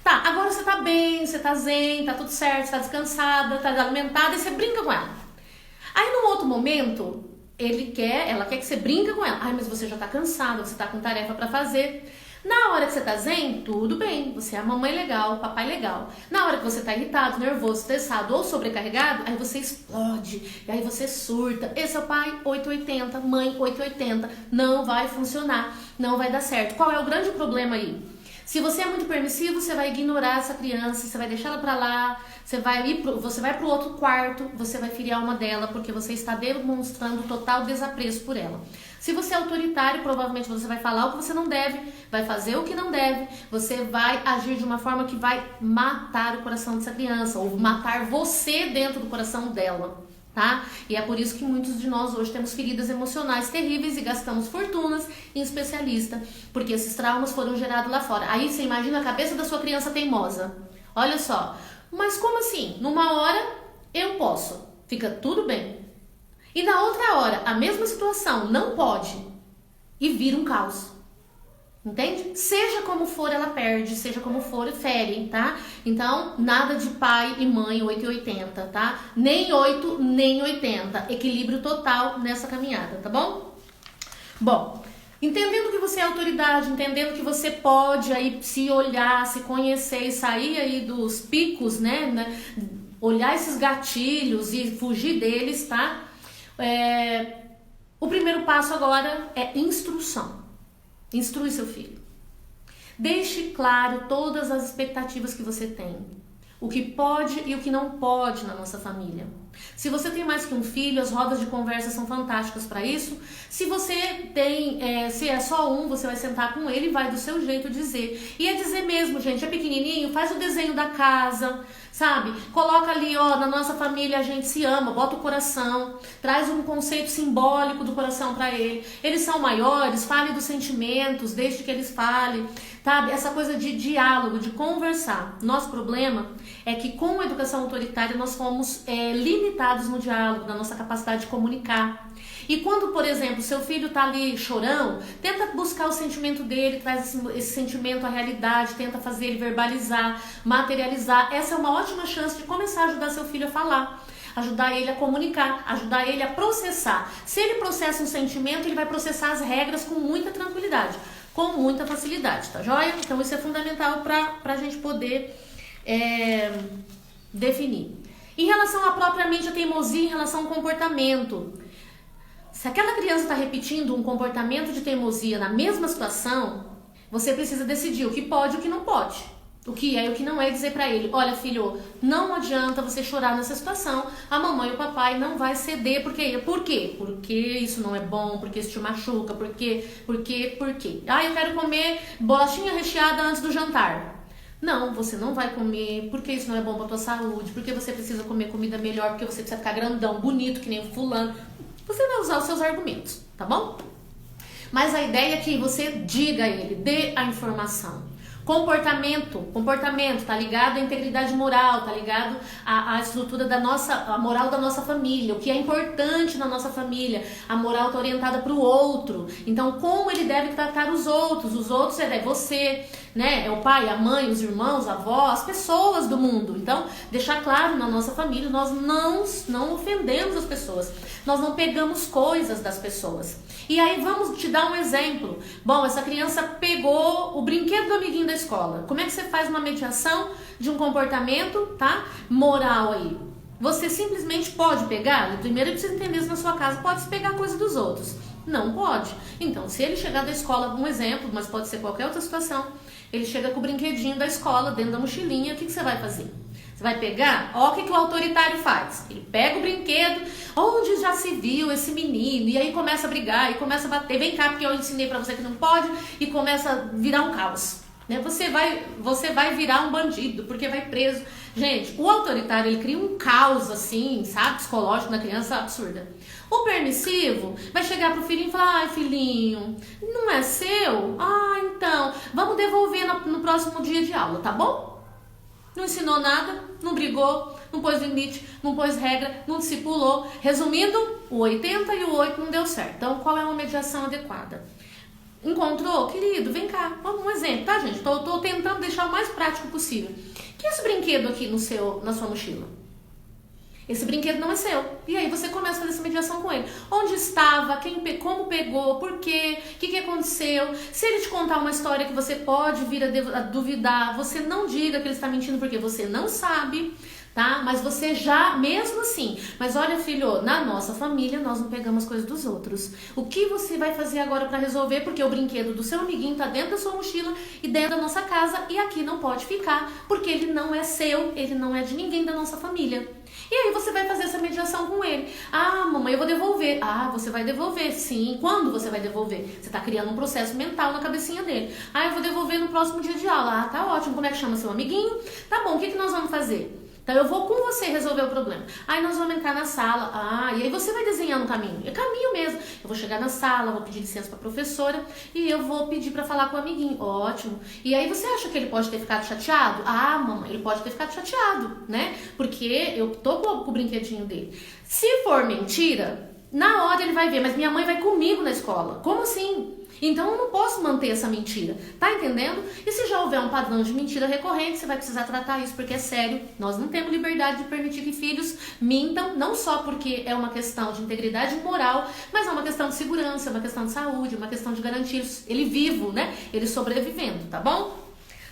Tá, agora você tá bem, você tá zen, tá tudo certo, você tá descansada, tá alimentada, e você brinca com ela. Aí num outro momento, ela quer que você brinca com ela. Ai, mas você já tá cansada, você tá com tarefa pra fazer. Na hora que você tá zen, tudo bem, você é a mamãe legal, o papai legal. Na hora que você tá irritado, nervoso, estressado ou sobrecarregado, aí você explode, e aí você surta. Esse é o pai 880, mãe 880, não vai funcionar, não vai dar certo. Qual é o grande problema aí? Se você é muito permissivo, você vai ignorar essa criança, você vai deixar ela pra lá, você vai pro outro quarto, você vai ferir a alma dela, porque você está demonstrando total desapreço por ela. Se você é autoritário, provavelmente você vai falar o que você não deve, vai fazer o que não deve, você vai agir de uma forma que vai matar o coração dessa criança, ou matar você dentro do coração dela, tá? E é por isso que muitos de nós hoje temos feridas emocionais terríveis e gastamos fortunas em especialista, porque esses traumas foram gerados lá fora. Aí você imagina a cabeça da sua criança teimosa. Olha só, mas como assim? Numa hora eu posso, fica tudo bem. E na outra hora, a mesma situação, não pode, e vira um caos. Entende? Seja como for, ela perde, seja como for, fere, tá? Então, nada de pai e mãe 8,80, tá? Nem 8, nem 80. Equilíbrio total nessa caminhada, tá bom? Bom, entendendo que você é autoridade, entendendo que você pode aí se olhar, se conhecer e sair aí dos picos, né? Olhar esses gatilhos e fugir deles, tá? O primeiro passo agora é instrução. Instrui seu filho. Deixe claro todas as expectativas que você tem. O que pode e o que não pode na nossa família. Se você tem mais que um filho, as rodas de conversa são fantásticas para isso. Se você tem, se é só um, você vai sentar com ele e vai do seu jeito dizer. E é dizer mesmo, gente, é pequenininho, faz o desenho da casa, sabe? Coloca ali, ó, na nossa família a gente se ama, bota o coração, traz um conceito simbólico do coração para ele. Eles são maiores, fale dos sentimentos, deixe que eles falem, sabe? Essa coisa de diálogo, de conversar. Nosso problema é que com a educação autoritária nós fomos limitados no diálogo, na nossa capacidade de comunicar. E quando, por exemplo, seu filho tá ali chorão, tenta buscar o sentimento dele, traz esse sentimento à realidade, tenta fazer ele verbalizar, materializar. Essa é uma ótima chance de começar a ajudar seu filho a falar, ajudar ele a comunicar, ajudar ele a processar. Se ele processa um sentimento, ele vai processar as regras com muita tranquilidade, com muita facilidade, tá joia? Então isso é fundamental pra gente poder definir. Em relação a propriamente a teimosia, em relação ao comportamento, se aquela criança está repetindo um comportamento de teimosia na mesma situação, você precisa decidir o que pode e o que não pode. O que é e o que não é, dizer para ele: olha, filho, não adianta você chorar nessa situação, a mamãe e o papai não vai ceder, por quê? Porque isso não é bom, porque isso te machuca, por quê? Ah, eu quero comer bolachinha recheada antes do jantar. Não, você não vai comer, porque isso não é bom pra tua saúde, porque você precisa comer comida melhor, porque você precisa ficar grandão, bonito, que nem o fulano. Você vai usar os seus argumentos, tá bom? Mas a ideia é que você diga a ele, dê a informação. Comportamento tá ligado à integridade moral, tá ligado à estrutura da nossa, a moral da nossa família, o que é importante na nossa família. A moral tá orientada para o outro. Então, como ele deve tratar os outros é você, né? É o pai, a mãe, os irmãos, a avó, as pessoas do mundo. Então, deixar claro na nossa família, nós não ofendemos as pessoas, nós não pegamos coisas das pessoas. E aí vamos te dar um exemplo. Bom, essa criança pegou o brinquedo do amiguinho da escola. Como é que você faz uma mediação de um comportamento, tá? Moral aí. Você simplesmente pode pegar, primeiro precisa entender isso na sua casa, pode pegar coisa dos outros. Não pode. Então, se ele chegar da escola, um exemplo, mas pode ser qualquer outra situação, ele chega com o brinquedinho da escola dentro da mochilinha, o que você vai fazer? Você vai pegar, ó, o que o autoritário faz? Ele pega o brinquedo, onde já se viu esse menino, e aí começa a brigar, e começa a bater, vem cá porque eu ensinei pra você que não pode, e começa a virar um caos. Né? Você vai virar um bandido, porque vai preso. Gente, o autoritário, ele cria um caos assim, sabe, psicológico na criança, absurda. O permissivo vai chegar pro filhinho e falar: ai, filhinho, não é seu? Ah, então, vamos devolver no próximo dia de aula, tá bom? Não ensinou nada, não brigou, não pôs limite, não pôs regra, não discipulou. Resumindo, o 80 e o 8 não deu certo. Então, qual é uma mediação adequada? Encontrou? Querido, vem cá. Vamos um exemplo, tá, gente? Tô tentando deixar o mais prático possível. Que é esse brinquedo aqui na sua mochila? Esse brinquedo não é seu. E aí você começa a fazer essa mediação com ele. Onde estava? Como pegou? Por quê? O que aconteceu? Se ele te contar uma história que você pode vir a duvidar, você não diga que ele está mentindo porque você não sabe, tá? Mas você já, mesmo assim, mas olha, filho, na nossa família nós não pegamos coisas dos outros. O que você vai fazer agora para resolver? Porque o brinquedo do seu amiguinho tá dentro da sua mochila e dentro da nossa casa e aqui não pode ficar, porque ele não é seu, ele não é de ninguém da nossa família. E aí você vai fazer essa mediação com ele. Ah, mamãe, eu vou devolver. Ah, você vai devolver, sim. Quando você vai devolver? Você está criando um processo mental na cabecinha dele. Ah, eu vou devolver no próximo dia de aula. Ah, tá ótimo. Como é que chama seu amiguinho? Tá bom, o que nós vamos fazer? Então eu vou com você resolver o problema. Aí nós vamos entrar na sala. Ah, e aí você vai desenhando o caminho. É caminho mesmo. Eu vou chegar na sala, vou pedir licença para a professora e eu vou pedir para falar com o amiguinho. Ótimo. E aí você acha que ele pode ter ficado chateado? Ah, mamãe, ele pode ter ficado chateado, né? Porque eu tô com o brinquedinho dele. Se for mentira, na hora ele vai ver, mas minha mãe vai comigo na escola. Como assim? Então eu não posso manter essa mentira, tá entendendo? E se já houver um padrão de mentira recorrente, você vai precisar tratar isso, porque é sério. Nós não temos liberdade de permitir que filhos mintam, não só porque é uma questão de integridade moral, mas é uma questão de segurança, é uma questão de saúde, é uma questão de garantir ele vivo, né? Ele sobrevivendo, tá bom?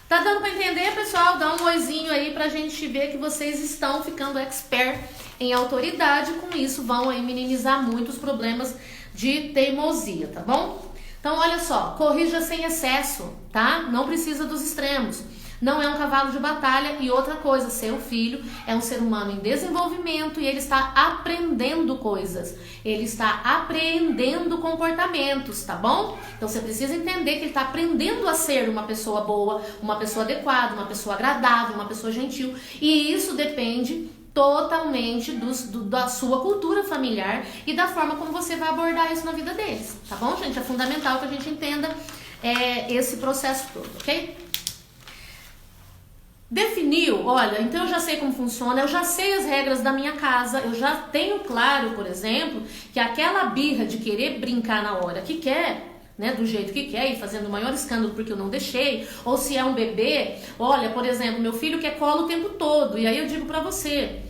Tá dando pra entender, pessoal? Dá um oizinho aí pra gente ver que vocês estão ficando expert em autoridade. Com isso, vão aí minimizar muito os problemas de teimosia, tá bom? Então, olha só, corrija sem excesso, tá? Não precisa dos extremos. Não é um cavalo de batalha. E outra coisa, seu filho é um ser humano em desenvolvimento e ele está aprendendo coisas. Ele está apreendendo comportamentos, tá bom? Então você precisa entender que ele está aprendendo a ser uma pessoa boa, uma pessoa adequada, uma pessoa agradável, uma pessoa gentil. E isso depende totalmente da sua cultura familiar e da forma como você vai abordar isso na vida deles, tá bom, gente? É fundamental que a gente entenda esse processo todo, ok? Definiu, olha, então eu já sei como funciona, eu já sei as regras da minha casa, eu já tenho claro, por exemplo, que aquela birra de querer brincar na hora que quer, né, do jeito que quer e fazendo o maior escândalo porque eu não deixei, ou se é um bebê, olha, por exemplo, meu filho quer colo o tempo todo, e aí eu digo pra você,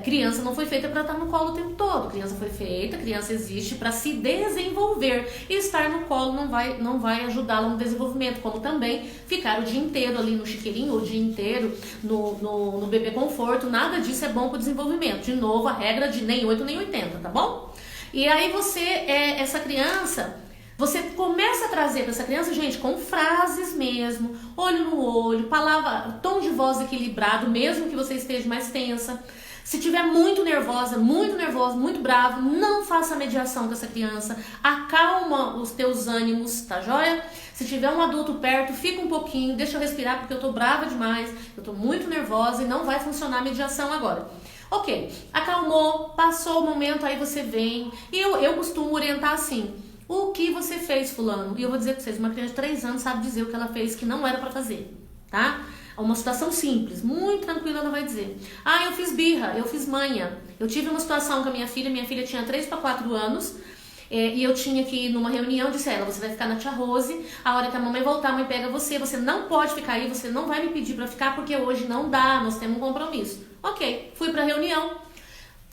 criança não foi feita para estar no colo o tempo todo, criança existe para se desenvolver, e estar no colo não vai ajudá-la no desenvolvimento, como também ficar o dia inteiro ali no chiqueirinho, ou o dia inteiro no bebê conforto, nada disso é bom para o desenvolvimento. De novo, a regra de nem 8 nem 80, tá bom? E aí essa criança, você começa a trazer para essa criança, gente, com frases mesmo, olho no olho, palavra, tom de voz equilibrado, mesmo que você esteja mais tensa. Se tiver muito nervosa, muito bravo, não faça mediação com essa criança, acalma os teus ânimos, tá joia? Se tiver um adulto perto, fica um pouquinho, deixa eu respirar porque eu tô brava demais, eu tô muito nervosa e não vai funcionar a mediação agora. Ok, acalmou, passou o momento, aí você vem, e eu costumo orientar assim: o que você fez, fulano? E eu vou dizer pra vocês, uma criança de 3 anos sabe dizer o que ela fez que não era pra fazer, tá? Uma situação simples, muito tranquila, ela vai dizer: eu fiz birra, eu fiz manha. Eu tive uma situação com a minha filha tinha 3 para 4 anos, e eu tinha que ir numa reunião, disse a ela: você vai ficar na tia Rose, a hora que a mamãe voltar, a mãe pega você não pode ficar aí, você não vai me pedir pra ficar, porque hoje não dá, nós temos um compromisso. Ok, fui pra reunião.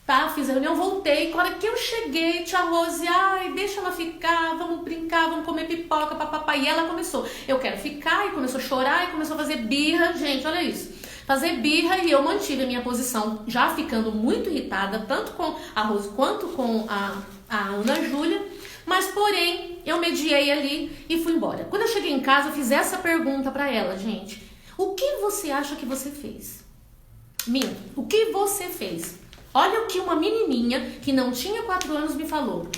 Tá, fiz a reunião, voltei. Quando hora que eu cheguei, tia Rose, deixa ela ficar, vamos brincar, vamos comer pipoca, papapá. E ela começou, eu quero ficar, e começou a chorar, e começou a fazer birra. Gente, olha isso, fazer birra, e eu mantive a minha posição, já ficando muito irritada, tanto com a Rose quanto com a Ana Júlia. Mas, porém, eu mediei ali e fui embora. Quando eu cheguei em casa, eu fiz essa pergunta pra ela: gente, o que você acha que você fez? Minha, o que você fez? Olha o que uma menininha que não tinha 4 anos me falou: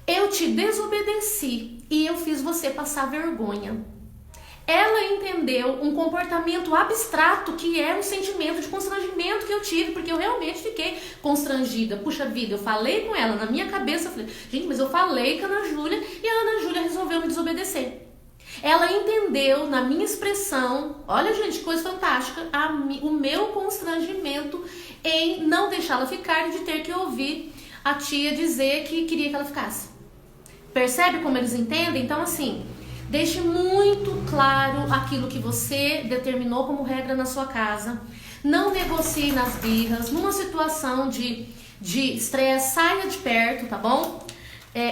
eu te desobedeci e eu fiz você passar vergonha. Ela entendeu um comportamento abstrato que é um sentimento de constrangimento que eu tive, porque eu realmente fiquei constrangida. Puxa vida, eu falei com ela, na minha cabeça eu falei: gente, mas eu falei com a Ana Júlia e a Ana Júlia resolveu me desobedecer. Ela entendeu na minha expressão, olha, gente, coisa fantástica, o meu constrangimento em não deixá-la ficar e de ter que ouvir a tia dizer que queria que ela ficasse. Percebe como eles entendem? Então, assim, deixe muito claro aquilo que você determinou como regra na sua casa. Não negocie nas birras. Numa situação de estresse, saia de perto, tá bom?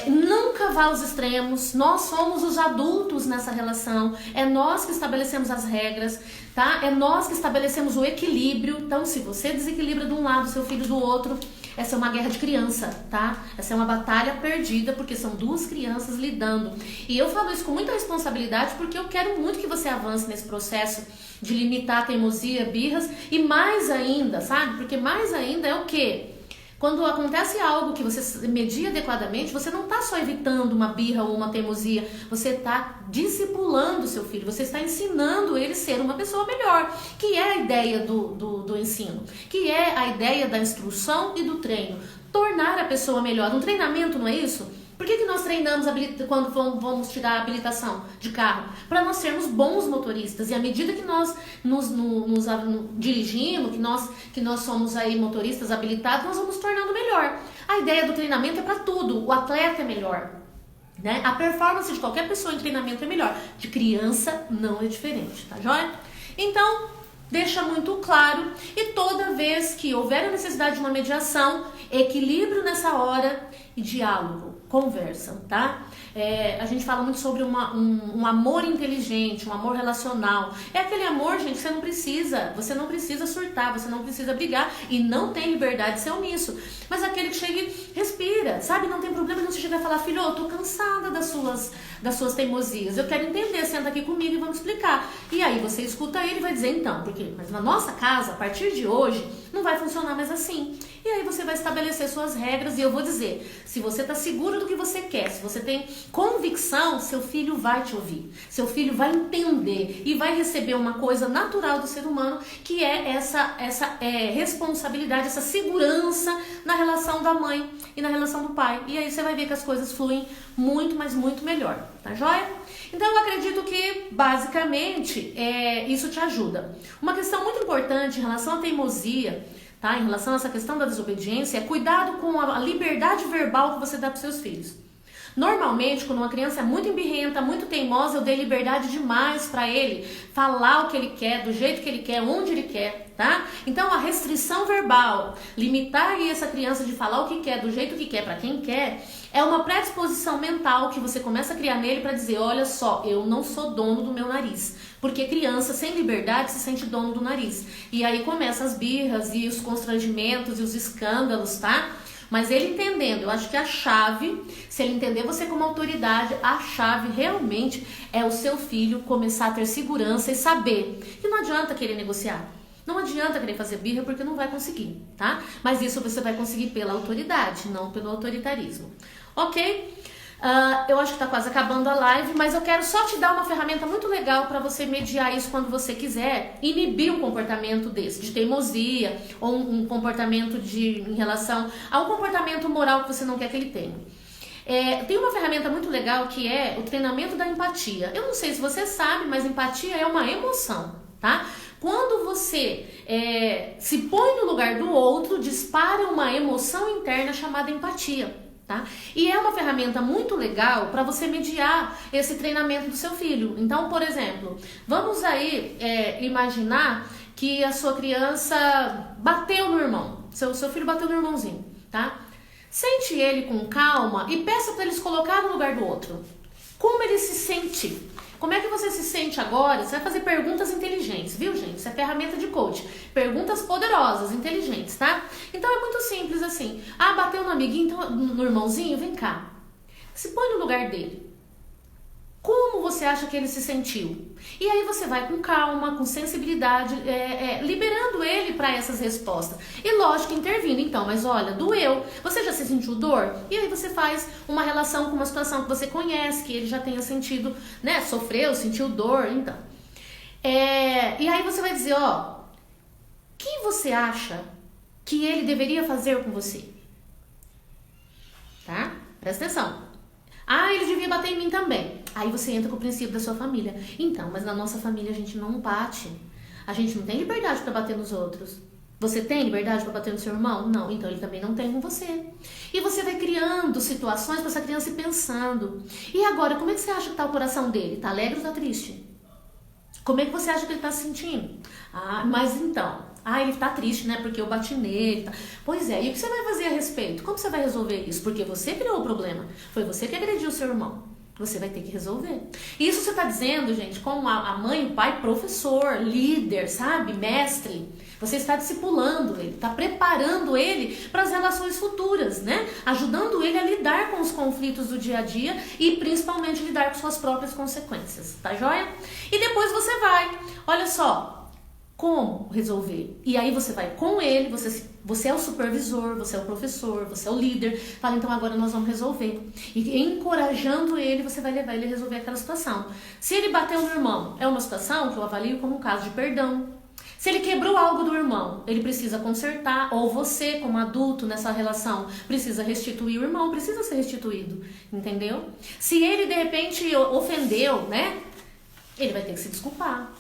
Nunca vá aos extremos. Nós somos os adultos nessa relação, é nós que estabelecemos as regras, tá? É nós que estabelecemos o equilíbrio. Então, se você desequilibra de um lado, seu filho do outro, essa é uma guerra de criança, tá? Essa é uma batalha perdida, porque são 2 crianças lidando. E eu falo isso com muita responsabilidade, porque eu quero muito que você avance nesse processo de limitar a teimosia, birras, e mais ainda, sabe? Porque mais ainda é o quê? Quando acontece algo que você media adequadamente, você não está só evitando uma birra ou uma teimosia, você está discipulando o seu filho, você está ensinando ele a ser uma pessoa melhor, que é a ideia do ensino, que é a ideia da instrução e do treino, tornar a pessoa melhor. Um treinamento, não é isso? Por que nós treinamos quando vamos tirar a habilitação de carro? Para nós sermos bons motoristas. E à medida que nós nos dirigimos, que nós somos aí motoristas habilitados, nós vamos tornando melhor. A ideia do treinamento é para tudo. O atleta é melhor, né? A performance de qualquer pessoa em treinamento é melhor. De criança não é diferente, tá joia? Então, deixa muito claro, e toda vez que houver a necessidade de uma mediação, equilíbrio nessa hora e diálogo. conversam, tá? A gente fala muito sobre um amor inteligente, um amor relacional. É aquele amor, gente, você não precisa surtar, você não precisa brigar e não tem liberdade de ser omisso. Mas aquele que chega e respira, sabe? Não tem problema, não se chega a falar, filho, eu tô cansada das suas teimosias, eu quero entender, senta aqui comigo e vamos explicar. E aí você escuta ele e vai dizer, então, mas na nossa casa, a partir de hoje, não vai funcionar mais assim. E aí você vai estabelecer suas regras e eu vou dizer, se você está seguro do que você quer, se você tem convicção, seu filho vai te ouvir. Seu filho vai entender e vai receber uma coisa natural do ser humano, que é essa responsabilidade, essa segurança na relação da mãe e na relação do pai. E aí você vai ver que as coisas fluem muito, mas muito melhor. Tá joia? Então eu acredito que basicamente isso te ajuda. Uma questão muito importante em relação à teimosia, tá? Em relação a essa questão da desobediência, é cuidado com a liberdade verbal que você dá para os seus filhos. Normalmente, quando uma criança é muito embirrenta, muito teimosa, eu dei liberdade demais para ele falar o que ele quer, do jeito que ele quer, onde ele quer, tá? Então, a restrição verbal, limitar aí essa criança de falar o que quer, do jeito que quer, para quem quer, é uma predisposição mental que você começa a criar nele para dizer, olha só, eu não sou dono do meu nariz. Porque criança sem liberdade se sente dono do nariz. E aí começam as birras e os constrangimentos e os escândalos, tá? Mas ele entendendo, eu acho que a chave, se ele entender você como autoridade, a chave realmente é o seu filho começar a ter segurança e saber que não adianta querer negociar. Não adianta querer fazer birra porque não vai conseguir, tá? Mas isso você vai conseguir pela autoridade, não pelo autoritarismo. Ok? Eu acho que tá quase acabando a live, mas eu quero só te dar uma ferramenta muito legal para você mediar isso quando você quiser inibir um comportamento desse, de teimosia, ou um comportamento em relação a um comportamento moral que você não quer que ele tenha. Tem uma ferramenta muito legal que é o treinamento da empatia. Eu não sei se você sabe, mas empatia é uma emoção, tá? Quando você se põe no lugar do outro, dispara uma emoção interna chamada empatia. Tá? E é uma ferramenta muito legal para você mediar esse treinamento do seu filho. Então, por exemplo, vamos aí imaginar que a sua criança bateu no irmão, seu filho bateu no irmãozinho, tá? Sente ele com calma e peça para ele se colocar no lugar do outro. Como ele se sente? Como é que você se sente agora? Você vai fazer perguntas inteligentes, viu, gente? Isso é ferramenta de coach. Perguntas poderosas, inteligentes, tá? Então é muito simples assim. Bateu no amiguinho, então, no irmãozinho, vem cá. Se põe no lugar dele. Como você acha que ele se sentiu? E aí você vai com calma, com sensibilidade, liberando ele para essas respostas. E lógico, intervindo. Então, mas olha, doeu. Você já se sentiu dor? E aí você faz uma relação com uma situação que você conhece, que ele já tenha sentido, né? Sofreu, sentiu dor, então. E aí você vai dizer, o que você acha que ele deveria fazer com você? Tá? Presta atenção. Ele devia bater em mim também. Aí você entra com o princípio da sua família. Então, mas na nossa família a gente não bate. A gente não tem liberdade para bater nos outros. Você tem liberdade para bater no seu irmão? Não, então ele também não tem com você. E você vai criando situações para essa criança ir pensando. E agora, como é que você acha que tá o coração dele? Tá alegre ou tá triste? Como é que você acha que ele tá se sentindo? Mas então... ele tá triste, né? Porque eu bati nele. Tá. Pois é, e o que você vai fazer a respeito? Como você vai resolver isso? Porque você criou o problema. Foi você que agrediu o seu irmão. Você vai ter que resolver. Isso você tá dizendo, gente, como a mãe, o pai, professor, líder, sabe? Mestre. Você está discipulando ele, está preparando ele para as relações futuras, né? Ajudando ele a lidar com os conflitos do dia a dia e principalmente lidar com suas próprias consequências. Tá joia? E depois você vai. Olha só. Como resolver? E aí você vai com ele, você é o supervisor, você é o professor, você é o líder. Fala, então agora nós vamos resolver. E encorajando ele, você vai levar ele a resolver aquela situação. Se ele bateu no irmão, é uma situação que eu avalio como um caso de perdão. Se ele quebrou algo do irmão, ele precisa consertar, ou você, como adulto nessa relação, precisa restituir o irmão, precisa ser restituído, entendeu? Se ele, de repente, ofendeu, né? Ele vai ter que se desculpar.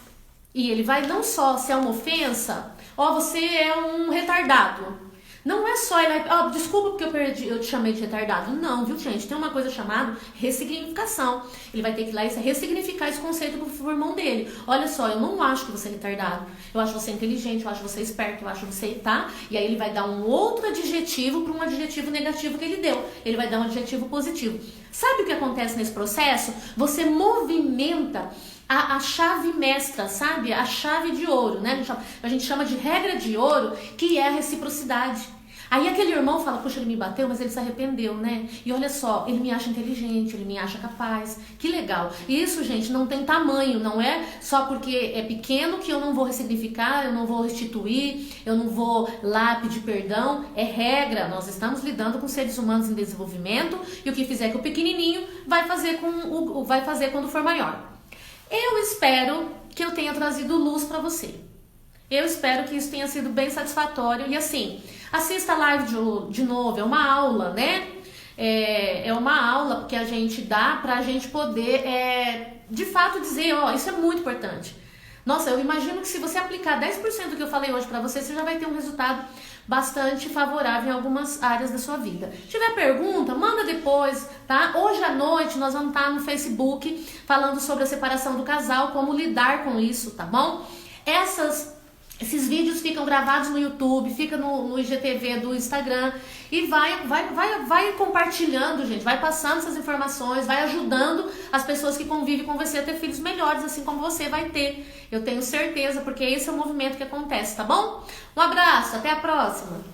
E ele vai não só se é uma ofensa, você é um retardado. Não é só ele, desculpa porque eu te chamei de retardado. Não, viu, gente? Tem uma coisa chamada ressignificação. Ele vai ter que ir lá e ressignificar esse conceito pro irmão dele. Olha só, eu não acho que você é retardado. Eu acho você inteligente, eu acho você esperto, eu acho você, tá? E aí ele vai dar um outro adjetivo para um adjetivo negativo que ele deu. Ele vai dar um adjetivo positivo. Sabe o que acontece nesse processo? Você movimenta a chave mestra, sabe? A chave de ouro, né? A gente chama de regra de ouro, que é a reciprocidade. Aí aquele irmão fala, puxa, ele me bateu, mas ele se arrependeu, né? E olha só, ele me acha inteligente, ele me acha capaz. Que legal. Isso, gente, não tem tamanho, não é só porque é pequeno que eu não vou ressignificar, eu não vou restituir, eu não vou lá pedir perdão. É regra, nós estamos lidando com seres humanos em desenvolvimento e o que fizer com o pequenininho vai fazer quando for maior. Eu espero que eu tenha trazido luz para você. Eu espero que isso tenha sido bem satisfatório. E assim, assista a live de novo, é uma aula, né? É uma aula que a gente dá pra gente poder, de fato, dizer, isso é muito importante. Nossa, eu imagino que se você aplicar 10% do que eu falei hoje pra você, você já vai ter um resultado bastante favorável em algumas áreas da sua vida. Se tiver pergunta, manda depois, tá? Hoje à noite nós vamos estar no Facebook falando sobre a separação do casal, como lidar com isso, tá bom? Esses vídeos ficam gravados no YouTube, fica no IGTV do Instagram e vai compartilhando, gente, vai passando essas informações, vai ajudando as pessoas que convivem com você a ter filhos melhores, assim como você vai ter. Eu tenho certeza, porque esse é o movimento que acontece, tá bom? Um abraço, até a próxima!